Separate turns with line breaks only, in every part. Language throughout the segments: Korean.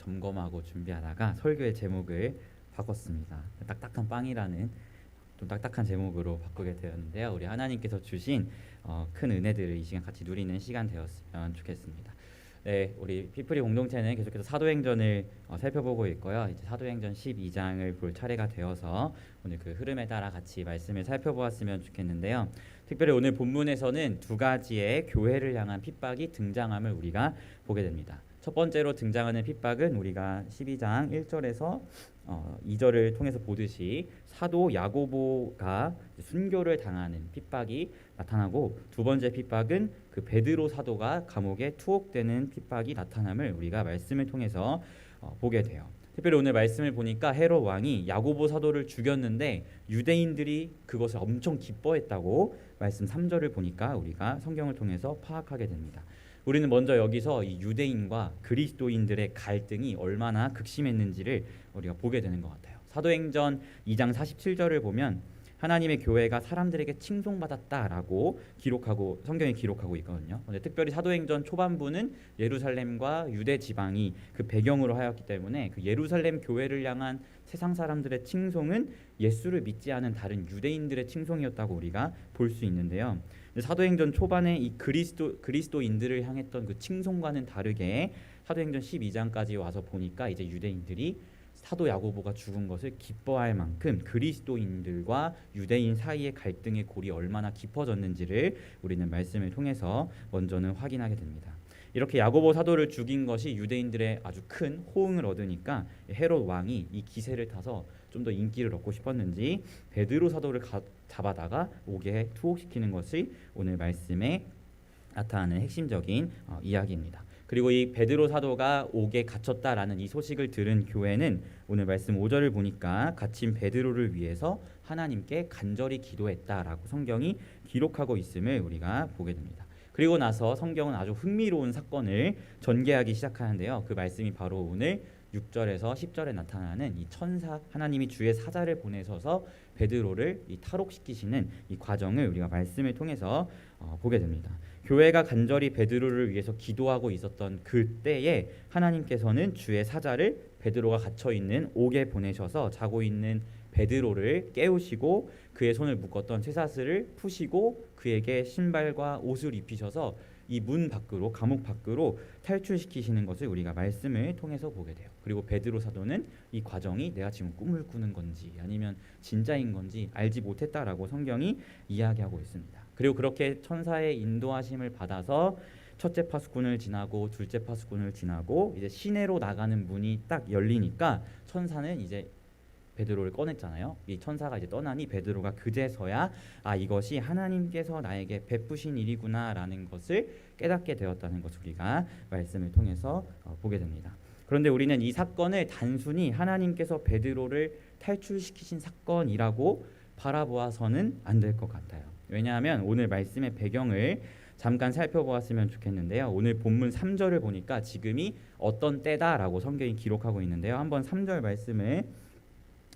점검하고 준비하다가 설교의 제목을 바꿨습니다. 딱딱한 빵이라는 좀 딱딱한 제목으로 바꾸게 되었는데요. 우리 하나님께서 주신 큰 은혜들을 이 시간 같이 누리는 시간 되었으면 좋겠습니다. 네, 우리 피프리 공동체는 계속해서 사도행전을 살펴보고 있고요. 이제 사도행전 12장을 볼 차례가 되어서 오늘 그 흐름에 따라 같이 말씀을 살펴보았으면 좋겠는데요. 특별히 오늘 본문에서는 두 가지의 교회를 향한 핍박이 등장함을 우리가 보게 됩니다. 첫 번째로 등장하는 핍박은 우리가 12장 1절에서 2절을 통해서 보듯이 사도 야고보가 순교를 당하는 핍박이 나타나고, 두 번째 핍박은 그 베드로 사도가 감옥에 투옥되는 핍박이 나타남을 우리가 말씀을 통해서 보게 돼요. 특별히 오늘 말씀을 보니까 헤롯 왕이 야고보 사도를 죽였는데 유대인들이 그것을 엄청 기뻐했다고 말씀 3절을 보니까 우리가 성경을 통해서 파악하게 됩니다. 우리는 먼저 여기서 이 유대인과 그리스도인들의 갈등이 얼마나 극심했는지를 우리가 보게 되는 것 같아요. 사도행전 2장 47절을 보면 하나님의 교회가 사람들에게 칭송받았다라고 성경이 기록하고 있거든요. 근데 특별히 사도행전 초반부는 예루살렘과 유대 지방이 그 배경으로 하였기 때문에 그 예루살렘 교회를 향한 세상 사람들의 칭송은 예수를 믿지 않은 다른 유대인들의 칭송이었다고 우리가 볼 수 있는데요. 사도행전 초반에 이 그리스도인들을 향했던 그 칭송과는 다르게 사도행전 12장까지 와서 보니까 이제 유대인들이 사도 야고보가 죽은 것을 기뻐할 만큼 그리스도인들과 유대인 사이의 갈등의 골이 얼마나 깊어졌는지를 우리는 말씀을 통해서 먼저는 확인하게 됩니다. 이렇게 야고보 사도를 죽인 것이 유대인들의 아주 큰 호응을 얻으니까 헤롯 왕이 이 기세를 타서 좀 더 인기를 얻고 싶었는지 베드로 사도를 잡아다가 옥에 투옥시키는 것이 오늘 말씀에 나타나는 핵심적인 이야기입니다. 그리고 이 베드로 사도가 옥에 갇혔다라는 이 소식을 들은 교회는 오늘 말씀 5절을 보니까 갇힌 베드로를 위해서 하나님께 간절히 기도했다라고 성경이 기록하고 있음을 우리가 보게 됩니다. 그리고 나서 성경은 아주 흥미로운 사건을 전개하기 시작하는데요. 그 말씀이 바로 오늘 6절에서 10절에 나타나는 이 천사, 하나님이 주의 사자를 보내셔서 베드로를 이 탈옥시키시는 이 과정을 우리가 말씀을 통해서 보게 됩니다. 교회가 간절히 베드로를 위해서 기도하고 있었던 그때에 하나님께서는 주의 사자를 베드로가 갇혀 있는 옥에 보내셔서 자고 있는 베드로를 깨우시고 그의 손을 묶었던 쇠사슬을 푸시고 그에게 신발과 옷을 입히셔서 이 문 밖으로, 감옥 밖으로 탈출시키시는 것을 우리가 말씀을 통해서 보게 돼요. 그리고 베드로 사도는 이 과정이 내가 지금 꿈을 꾸는 건지 아니면 진짜인 건지 알지 못했다라고 성경이 이야기하고 있습니다. 그리고 그렇게 천사의 인도하심을 받아서 첫째 파수꾼을 지나고 둘째 파수꾼을 지나고 이제 시내로 나가는 문이 딱 열리니까 천사는 이제 베드로를 꺼냈잖아요. 이 천사가 이제 떠나니 베드로가 그제서야 이것이 하나님께서 나에게 베푸신 일이구나라는 것을 깨닫게 되었다는 것을 우리가 말씀을 통해서 보게 됩니다. 그런데 우리는 이 사건을 단순히 하나님께서 베드로를 탈출시키신 사건이라고 바라보아서는 안 될 것 같아요. 왜냐하면 오늘 말씀의 배경을 잠깐 살펴보았으면 좋겠는데요. 오늘 본문 3절을 보니까 지금이 어떤 때다라고 성경이 기록하고 있는데요. 한번 3절 말씀을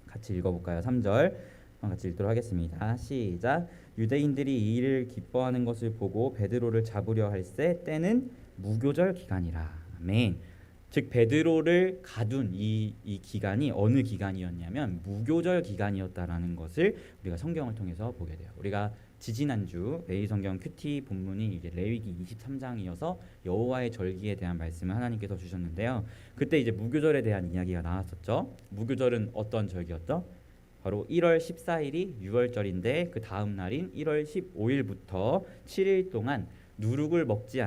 같이 읽어볼까요? 3절 같이 읽도록 하겠습니다. 시작. 유대인들이 이 일을 기뻐하는 것을 보고 베드로를 잡으려 할새 때는 무교절 기간이라. 아멘. 즉 베드로를 가둔 이 기간이 어느 기간이었냐면 무교절 기간이었다라는 것을 우리가 성경을 통해서 보게 돼요. 우리가 지지난주 매일성경 큐티 본문이 이제 레위기 23장이어서 여호와의 절기에 대한 말씀을 하나님께서 주셨는데요. 그때 이제 무교절에 대한 이야기가 나왔었죠. 무교절은 어떤 절기였죠? 바로 1월 14일이 유월절인데 그 다음 날인 1월 15일부터 7일 동안 누룩을 넣지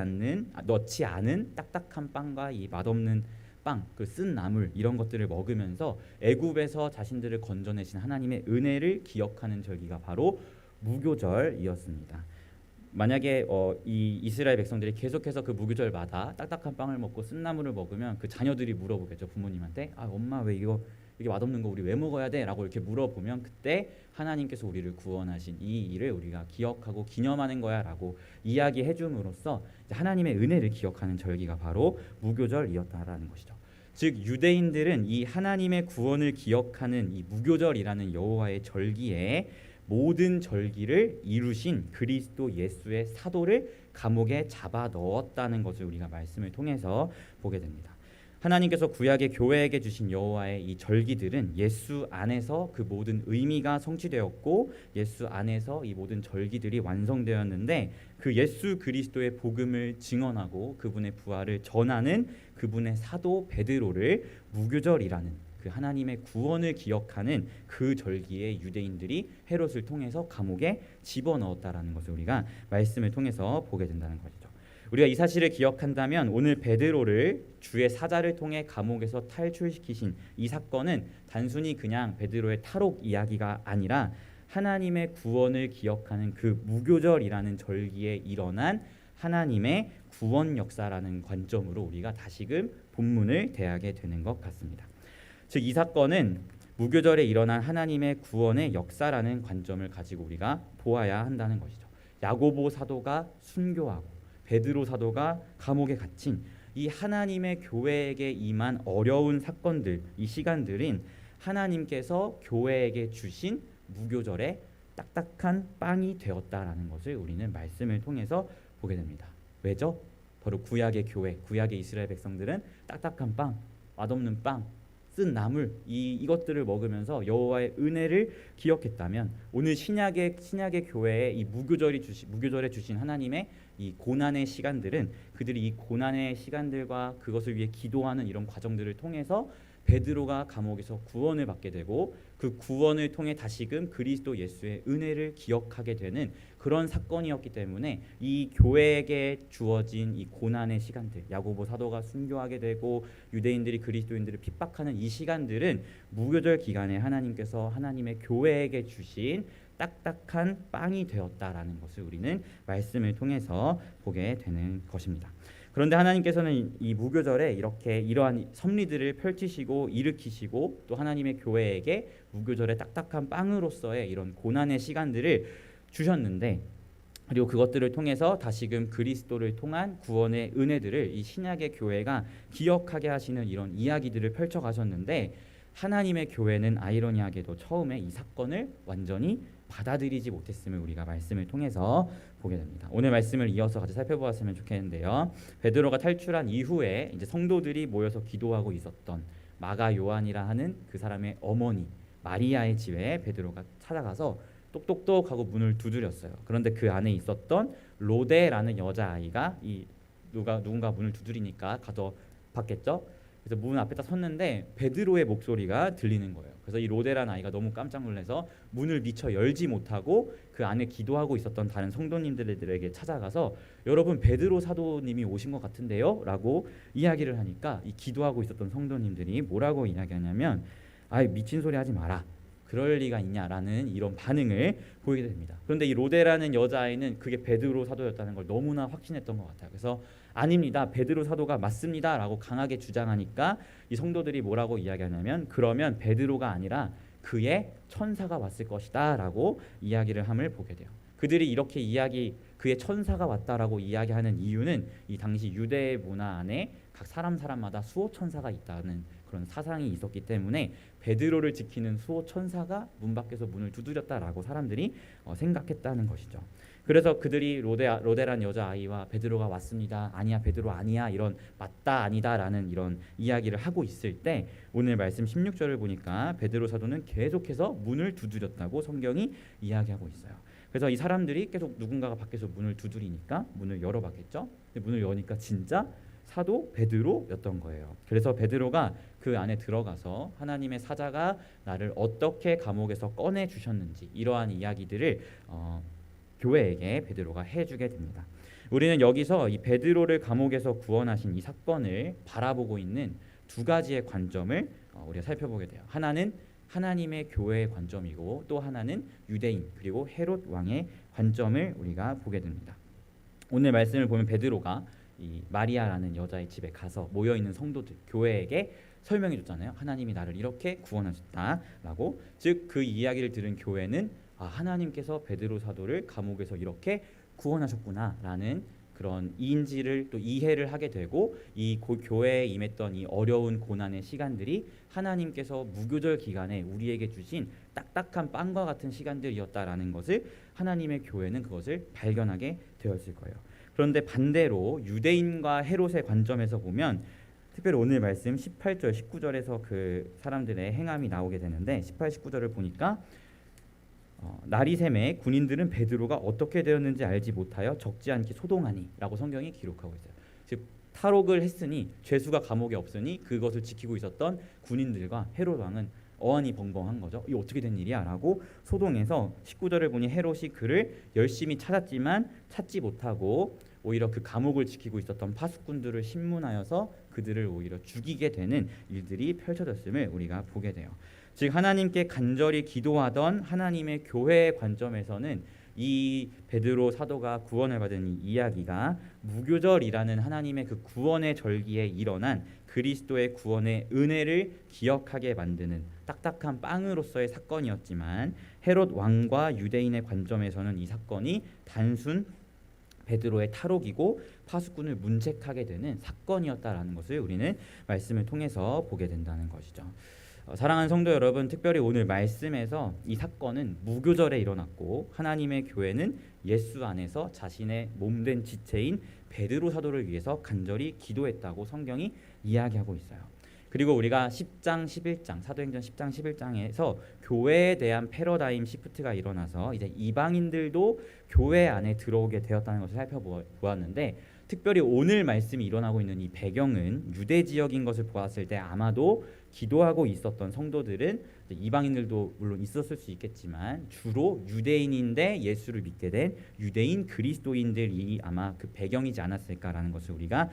않은 딱딱한 빵과 이 맛없는 빵, 그 쓴 나물 이런 것들을 먹으면서 애굽에서 자신들을 건져내신 하나님의 은혜를 기억하는 절기가 바로 무교절이었습니다. 만약에 이 이스라엘 백성들이 계속해서 그 무교절마다 딱딱한 빵을 먹고 쓴 나물을 먹으면 그 자녀들이 물어보겠죠. 부모님한테 엄마 왜 이게 맛없는 거 우리 왜 먹어야 돼? 라고 이렇게 물어보면 그때 하나님께서 우리를 구원하신 이 일을 우리가 기억하고 기념하는 거야 라고 이야기해 줌으로써 하나님의 은혜를 기억하는 절기가 바로 무교절이었다라는 것이죠. 즉 유대인들은 이 하나님의 구원을 기억하는 이 무교절이라는 여호와의 절기에 모든 절기를 이루신 그리스도 예수의 사도를 감옥에 잡아 넣었다는 것을 우리가 말씀을 통해서 보게 됩니다. 하나님께서 구약의 교회에게 주신 여호와의 이 절기들은 예수 안에서 그 모든 의미가 성취되었고 예수 안에서 이 모든 절기들이 완성되었는데 그 예수 그리스도의 복음을 증언하고 그분의 부활을 전하는 그분의 사도 베드로를 무교절이라는 그 하나님의 구원을 기억하는 그 절기에 유대인들이 헤롯을 통해서 감옥에 집어넣었다라는 것을 우리가 말씀을 통해서 보게 된다는 것이죠. 우리가 이 사실을 기억한다면 오늘 베드로를 주의 사자를 통해 감옥에서 탈출시키신 이 사건은 단순히 그냥 베드로의 탈옥 이야기가 아니라 하나님의 구원을 기억하는 그 무교절이라는 절기에 일어난 하나님의 구원 역사라는 관점으로 우리가 다시금 본문을 대하게 되는 것 같습니다. 즉 이 사건은 무교절에 일어난 하나님의 구원의 역사라는 관점을 가지고 우리가 보아야 한다는 것이죠. 야고보 사도가 순교하고 베드로 사도가 감옥에 갇힌 이 하나님의 교회에게 임한 어려운 사건들, 이 시간들인 하나님께서 교회에게 주신 무교절의 딱딱한 빵이 되었다라는 것을 우리는 말씀을 통해서 보게 됩니다. 왜죠? 바로 구약의 교회, 구약의 이스라엘 백성들은 딱딱한 빵, 맛없는 빵, 쓴 나물 이것들을 먹으면서 여호와의 은혜를 기억했다면 오늘 신약의 교회에 이 무교절에 주신 하나님의 이 고난의 시간들은 그들이 이 고난의 시간들과 그것을 위해 기도하는 이런 과정들을 통해서 베드로가 감옥에서 구원을 받게 되고 그 구원을 통해 다시금 그리스도 예수의 은혜를 기억하게 되는 그런 사건이었기 때문에 이 교회에게 주어진 이 고난의 시간들, 야고보 사도가 순교하게 되고 유대인들이 그리스도인들을 핍박하는 이 시간들은 무교절 기간에 하나님께서 하나님의 교회에게 주신 딱딱한 빵이 되었다라는 것을 우리는 말씀을 통해서 보게 되는 것입니다. 그런데 하나님께서는 이 무교절에 이렇게 이러한 섭리들을 펼치시고 일으키시고 또 하나님의 교회에게 무교절의 딱딱한 빵으로서의 이런 고난의 시간들을 주셨는데 그리고 그것들을 통해서 다시금 그리스도를 통한 구원의 은혜들을 이 신약의 교회가 기억하게 하시는 이런 이야기들을 펼쳐가셨는데 하나님의 교회는 아이러니하게도 처음에 이 사건을 완전히 받아들이지 못했음을 우리가 말씀을 통해서 보게 됩니다. 오늘 말씀을 이어서 같이 살펴보았으면 좋겠는데요. 베드로가 탈출한 이후에 이제 성도들이 모여서 기도하고 있었던 마가 요한이라 하는 그 사람의 어머니 마리아의 집에 베드로가 찾아가서 똑똑똑하고 문을 두드렸어요. 그런데 그 안에 있었던 로데라는 여자아이가 누군가 문을 두드리니까 가서 봤겠죠. 그래서 문 앞에 딱 섰는데 베드로의 목소리가 들리는 거예요. 그래서 이 로데라는 아이가 너무 깜짝 놀라서 문을 미처 열지 못하고 그 안에 기도하고 있었던 다른 성도님들에게 찾아가서 여러분 베드로 사도님이 오신 것 같은데요? 라고 이야기를 하니까 이 기도하고 있었던 성도님들이 뭐라고 이야기하냐면 미친 소리 하지 마라. 그럴 리가 있냐라는 이런 반응을 보이게 됩니다. 그런데 이 로데라는 여자아이는 그게 베드로 사도였다는 걸 너무나 확신했던 것 같아요. 그래서 아닙니다. 베드로 사도가 맞습니다. 라고 강하게 주장하니까 이 성도들이 뭐라고 이야기하냐면 그러면 베드로가 아니라 그의 천사가 왔을 것이다 라고 이야기를 함을 보게 돼요. 그들이 이렇게 그의 천사가 왔다라고 이야기하는 이유는 이 당시 유대 문화 안에 각 사람마다 수호 천사가 있다는 그런 사상이 있었기 때문에 베드로를 지키는 수호 천사가 문 밖에서 문을 두드렸다라고 사람들이 생각했다는 것이죠. 그래서 그들이 로데란 여자아이와 베드로가 왔습니다. 아니야 베드로 아니야 이런 맞다 아니다라는 이런 이야기를 하고 있을 때 오늘 말씀 16절을 보니까 베드로 사도는 계속해서 문을 두드렸다고 성경이 이야기하고 있어요. 그래서 이 사람들이 계속 누군가가 밖에서 문을 두드리니까 문을 열어봤겠죠. 문을 여니까 진짜 사도 베드로였던 거예요. 그래서 베드로가 그 안에 들어가서 하나님의 사자가 나를 어떻게 감옥에서 꺼내 주셨는지 이러한 이야기들을 교회에게 베드로가 해주게 됩니다. 우리는 여기서 이 베드로를 감옥에서 구원하신 이 사건을 바라보고 있는 두 가지의 관점을 우리가 살펴보게 돼요. 하나는 하나님의 교회의 관점이고 또 하나는 유대인 그리고 헤롯 왕의 관점을 우리가 보게 됩니다. 오늘 말씀을 보면 베드로가 이 마리아라는 여자의 집에 가서 모여있는 성도들 교회에게 설명해 줬잖아요. 하나님이 나를 이렇게 구원하셨다라고. 즉 그 이야기를 들은 교회는 하나님께서 베드로 사도를 감옥에서 이렇게 구원하셨구나라는 그런 인지를 또 이해를 하게 되고 이 교회에 임했던 이 어려운 고난의 시간들이 하나님께서 무교절 기간에 우리에게 주신 딱딱한 빵과 같은 시간들이었다라는 것을 하나님의 교회는 그것을 발견하게 되었을 거예요. 그런데 반대로 유대인과 헤롯의 관점에서 보면 특별히 오늘 말씀 18절, 19절에서 그 사람들의 행함이 나오게 되는데 18, 19절을 보니까 날이 새매 군인들은 베드로가 어떻게 되었는지 알지 못하여 적지 않게 소동하니라고 성경이 기록하고 있어요. 즉 탈옥을 했으니 죄수가 감옥에 없으니 그것을 지키고 있었던 군인들과 헤롯 왕은 어안이 벙벙한 거죠. 이게 어떻게 된 일이야? 라고 소동해서 19절을 보니 헤롯이 그를 열심히 찾았지만 찾지 못하고 오히려 그 감옥을 지키고 있었던 파수꾼들을 신문하여서 그들을 오히려 죽이게 되는 일들이 펼쳐졌음을 우리가 보게 돼요. 즉 하나님께 간절히 기도하던 하나님의 교회의 관점에서는 이 베드로 사도가 구원을 받은 이 이야기가 무교절이라는 하나님의 그 구원의 절기에 일어난 그리스도의 구원의 은혜를 기억하게 만드는 딱딱한 빵으로서의 사건이었지만 헤롯 왕과 유대인의 관점에서는 이 사건이 단순 베드로의 탈옥이고 파수꾼을 문책하게 되는 사건이었다라는 것을 우리는 말씀을 통해서 보게 된다는 것이죠. 사랑하는 성도 여러분, 특별히 오늘 말씀에서 이 사건은 무교절에 일어났고 하나님의 교회는 예수 안에서 자신의 몸된 지체인 베드로 사도를 위해서 간절히 기도했다고 성경이 이야기하고 있어요. 그리고 우리가 10장, 11장, 사도행전 10장, 11장에서 교회에 대한 패러다임 시프트가 일어나서 이제 이방인들도 교회 안에 들어오게 되었다는 것을 살펴보았는데 특별히 오늘 말씀이 일어나고 있는 이 배경은 유대 지역인 것을 보았을 때 아마도 기도하고 있었던 성도들은 이방인들도 물론 있었을 수 있겠지만 주로 유대인인데 예수를 믿게 된 유대인 그리스도인들이 아마 그 배경이지 않았을까라는 것을 우리가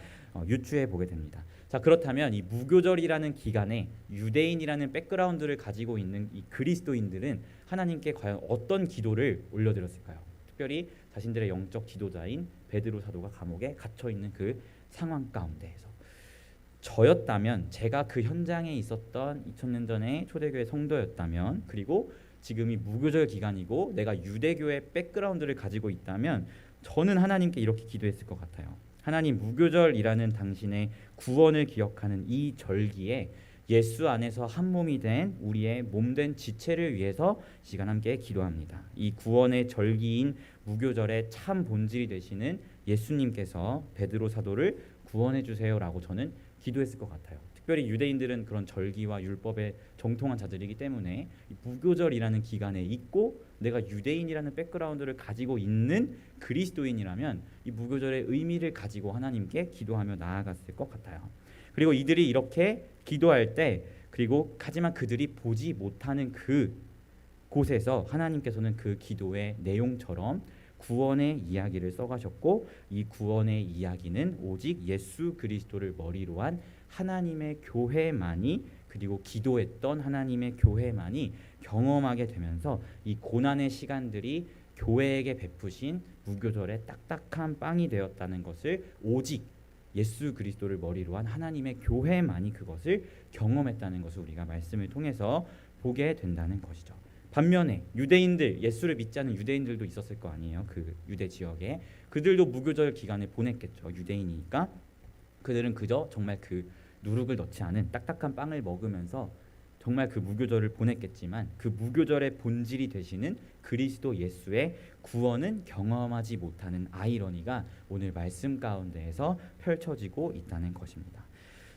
유추해 보게 됩니다. 자, 그렇다면 이 무교절이라는 기간에 유대인이라는 백그라운드를 가지고 있는 이 그리스도인들은 하나님께 과연 어떤 기도를 올려드렸을까요? 특별히 자신들의 영적 지도자인 베드로 사도가 감옥에 갇혀 있는 그 상황 가운데에서 저였다면, 제가 그 현장에 있었던 2000년 전에 초대교회 성도였다면, 그리고 지금이 무교절 기간이고 내가 유대교의 백그라운드를 가지고 있다면 저는 하나님께 이렇게 기도했을 것 같아요. 하나님, 무교절이라는 당신의 구원을 기억하는 이 절기에 예수 안에서 한 몸이 된 우리의 몸된 지체를 위해서 시간 함께 기도합니다. 이 구원의 절기인 무교절의 참 본질이 되시는 예수님께서 베드로 사도를 구원해 주세요라고 저는 기도했을 것 같아요. 특별히 유대인들은 그런 절기와 율법에 정통한 자들이기 때문에 무교절이라는 기간에 있고 내가 유대인이라는 백그라운드를 가지고 있는 그리스도인이라면 이 무교절의 의미를 가지고 하나님께 기도하며 나아갔을 것 같아요. 그리고 이들이 이렇게 기도할 때, 그리고 하지만 그들이 보지 못하는 그 곳에서 하나님께서는 그 기도의 내용처럼 구원의 이야기를 써가셨고, 이 구원의 이야기는 오직 예수 그리스도를 머리로 한 하나님의 교회만이, 그리고 기도했던 하나님의 교회만이 경험하게 되면서 이 고난의 시간들이 교회에게 베푸신 무교절의 딱딱한 빵이 되었다는 것을 오직 예수 그리스도를 머리로 한 하나님의 교회만이 그것을 경험했다는 것을 우리가 말씀을 통해서 보게 된다는 것이죠. 반면에 유대인들, 예수를 믿지 않는 유대인들도 있었을 거 아니에요. 그 유대 지역에 그들도 무교절 기간을 보냈겠죠. 유대인이니까 그들은 그저 정말 그 누룩을 넣지 않은 딱딱한 빵을 먹으면서 정말 그 무교절을 보냈겠지만 그 무교절의 본질이 되시는 그리스도 예수의 구원은 경험하지 못하는 아이러니가 오늘 말씀 가운데에서 펼쳐지고 있다는 것입니다.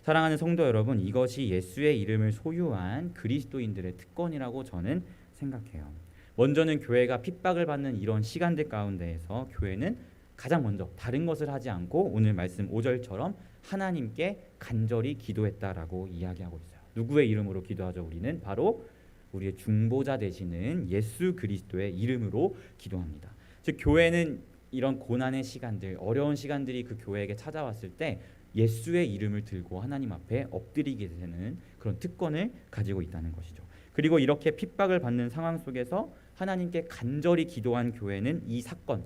사랑하는 성도 여러분, 이것이 예수의 이름을 소유한 그리스도인들의 특권이라고 저는 생각해요. 먼저는 교회가 핍박을 받는 이런 시간들 가운데에서 교회는 가장 먼저 다른 것을 하지 않고 오늘 말씀 5절처럼 하나님께 간절히 기도했다라고 이야기하고 있어요. 누구의 이름으로 기도하죠? 우리는 바로 우리의 중보자 되시는 예수 그리스도의 이름으로 기도합니다. 즉 교회는 이런 고난의 시간들, 어려운 시간들이 그 교회에게 찾아왔을 때 예수의 이름을 들고 하나님 앞에 엎드리게 되는 그런 특권을 가지고 있다는 것이죠. 그리고 이렇게 핍박을 받는 상황 속에서 하나님께 간절히 기도한 교회는 이 사건,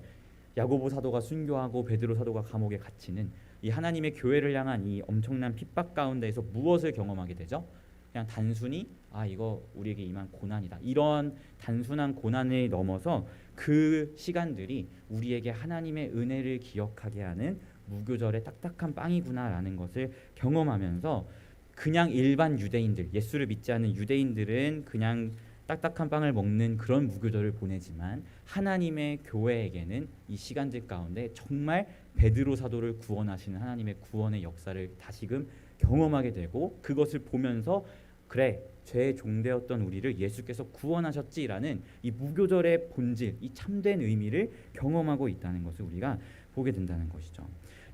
야고보 사도가 순교하고 베드로 사도가 감옥에 갇히는 이 하나님의 교회를 향한 이 엄청난 핍박 가운데에서 무엇을 경험하게 되죠? 그냥 단순히 이거 우리에게 임한 고난이다, 이런 단순한 고난을 넘어서 그 시간들이 우리에게 하나님의 은혜를 기억하게 하는 무교절의 딱딱한 빵이구나라는 것을 경험하면서 그냥 일반 유대인들, 예수를 믿지 않는 유대인들은 그냥 딱딱한 빵을 먹는 그런 무교절을 보내지만 하나님의 교회에게는 이 시간들 가운데 정말 베드로 사도를 구원하시는 하나님의 구원의 역사를 다시금 경험하게 되고 그것을 보면서 그래 죄의 종되었던 우리를 예수께서 구원하셨지라는 이 무교절의 본질, 이 참된 의미를 경험하고 있다는 것을 우리가 보게 된다는 것이죠.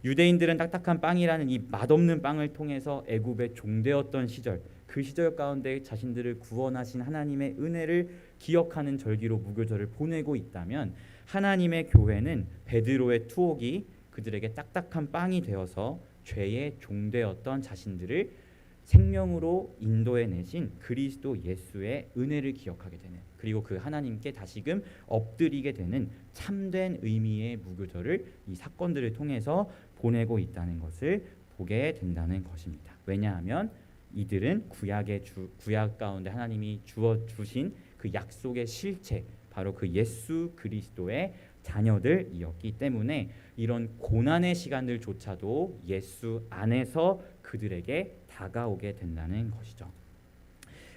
유대인들은 딱딱한 빵이라는 이 맛없는 빵을 통해서 애굽의 종되었던 시절, 그 시절 가운데 자신들을 구원하신 하나님의 은혜를 기억하는 절기로 무교절을 보내고 있다면, 하나님의 교회는 베드로의 투옥이 그들에게 딱딱한 빵이 되어서 죄의 종되었던 자신들을 생명으로 인도해 내신 그리스도 예수의 은혜를 기억하게 되는, 그리고 그 하나님께 다시금 엎드리게 되는 참된 의미의 무교절을 이 사건들을 통해서 보내고 있다는 것을 보게 된다는 것입니다. 왜냐하면 이들은 구약 가운데 하나님이 주어 주신 그 약속의 실체, 바로 그 예수 그리스도의 자녀들이었기 때문에 이런 고난의 시간들조차도 예수 안에서 그들에게 다가오게 된다는 것이죠.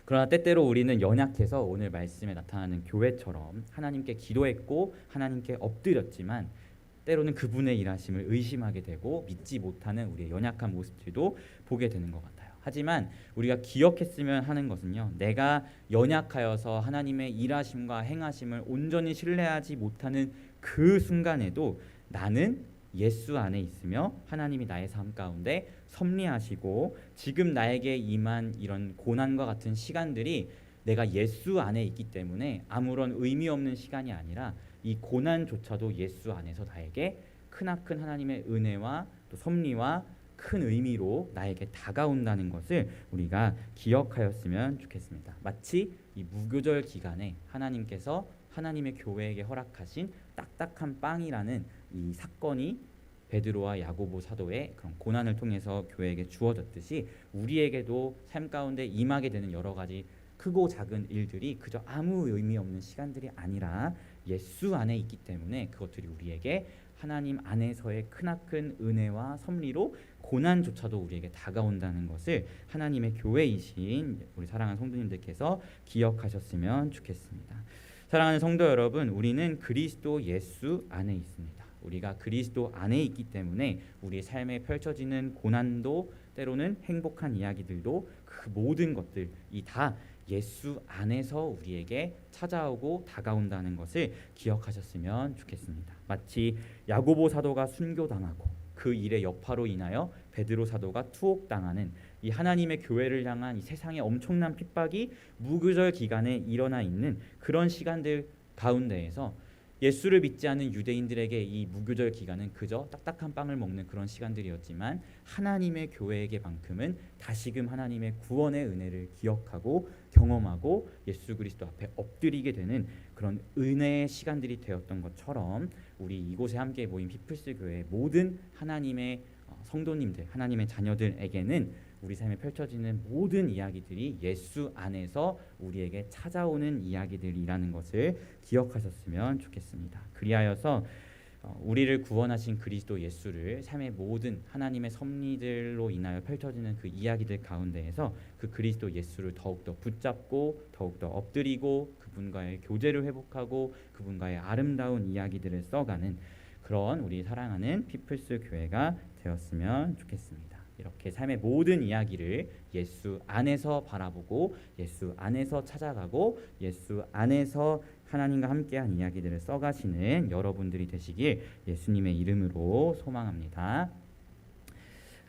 그러나 때때로 우리는 연약해서 오늘 말씀에 나타나는 교회처럼 하나님께 기도했고 하나님께 엎드렸지만 때로는 그분의 일하심을 의심하게 되고 믿지 못하는 우리의 연약한 모습들도 보게 되는 것 같아요. 하지만 우리가 기억했으면 하는 것은요, 내가 연약하여서 하나님의 일하심과 행하심을 온전히 신뢰하지 못하는 그 순간에도 나는 예수 안에 있으며 하나님이 나의 삶 가운데 섭리하시고 지금 나에게 임한 이런 고난과 같은 시간들이 내가 예수 안에 있기 때문에 아무런 의미 없는 시간이 아니라 이 고난조차도 예수 안에서 나에게 크나큰 하나님의 은혜와 또 섭리와 큰 의미로 나에게 다가온다는 것을 우리가 기억하였으면 좋겠습니다. 마치 이 무교절 기간에 하나님께서 하나님의 교회에게 허락하신 딱딱한 빵이라는 이 사건이 베드로와 야고보 사도의 그런 고난을 통해서 교회에게 주어졌듯이 우리에게도 삶 가운데 임하게 되는 여러 가지 크고 작은 일들이 그저 아무 의미 없는 시간들이 아니라 예수 안에 있기 때문에 그것들이 우리에게 하나님 안에서의 크나큰 은혜와 섭리로 고난조차도 우리에게 다가온다는 것을 하나님의 교회이신 우리 사랑하는 성도님들께서 기억하셨으면 좋겠습니다. 사랑하는 성도 여러분, 우리는 그리스도 예수 안에 있습니다. 우리가 그리스도 안에 있기 때문에 우리 삶에 펼쳐지는 고난도 때로는 행복한 이야기들도 그 모든 것들이 다 예수 안에서 우리에게 찾아오고 다가온다는 것을 기억하셨으면 좋겠습니다. 마치 야고보 사도가 순교당하고 그 일의 여파로 인하여 베드로 사도가 투옥당하는 이 하나님의 교회를 향한 이 세상의 엄청난 핍박이 무교절 기간에 일어나 있는 그런 시간들 가운데에서 예수를 믿지 않는 유대인들에게 이 무교절 기간은 그저 딱딱한 빵을 먹는 그런 시간들이었지만 하나님의 교회에게만큼은 다시금 하나님의 구원의 은혜를 기억하고 경험하고 예수 그리스도 앞에 엎드리게 되는 그런 은혜의 시간들이 되었던 것처럼 우리 이곳에 함께 모인 피플스 교회의 모든 하나님의 성도님들, 하나님의 자녀들에게는 우리 삶에 펼쳐지는 모든 이야기들이 예수 안에서 우리에게 찾아오는 이야기들이라는 것을 기억하셨으면 좋겠습니다. 그리하여서 우리를 구원하신 그리스도 예수를 삶의 모든 하나님의 섭리들로 인하여 펼쳐지는 그 이야기들 가운데에서 그 그리스도 예수를 더욱더 붙잡고 더욱더 엎드리고 그분과의 교제를 회복하고 그분과의 아름다운 이야기들을 써가는 그런 우리 사랑하는 피플스 교회가 되었으면 좋겠습니다. 이렇게 삶의 모든 이야기를 예수 안에서 바라보고 예수 안에서 찾아가고 예수 안에서 하나님과 함께한 이야기들을 써가시는 여러분들이 되시길 예수님의 이름으로 소망합니다.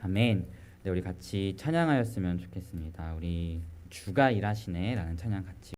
아멘. 네, 우리 같이 찬양하였으면 좋겠습니다. 우리 주가 일하시네 라는 찬양 같이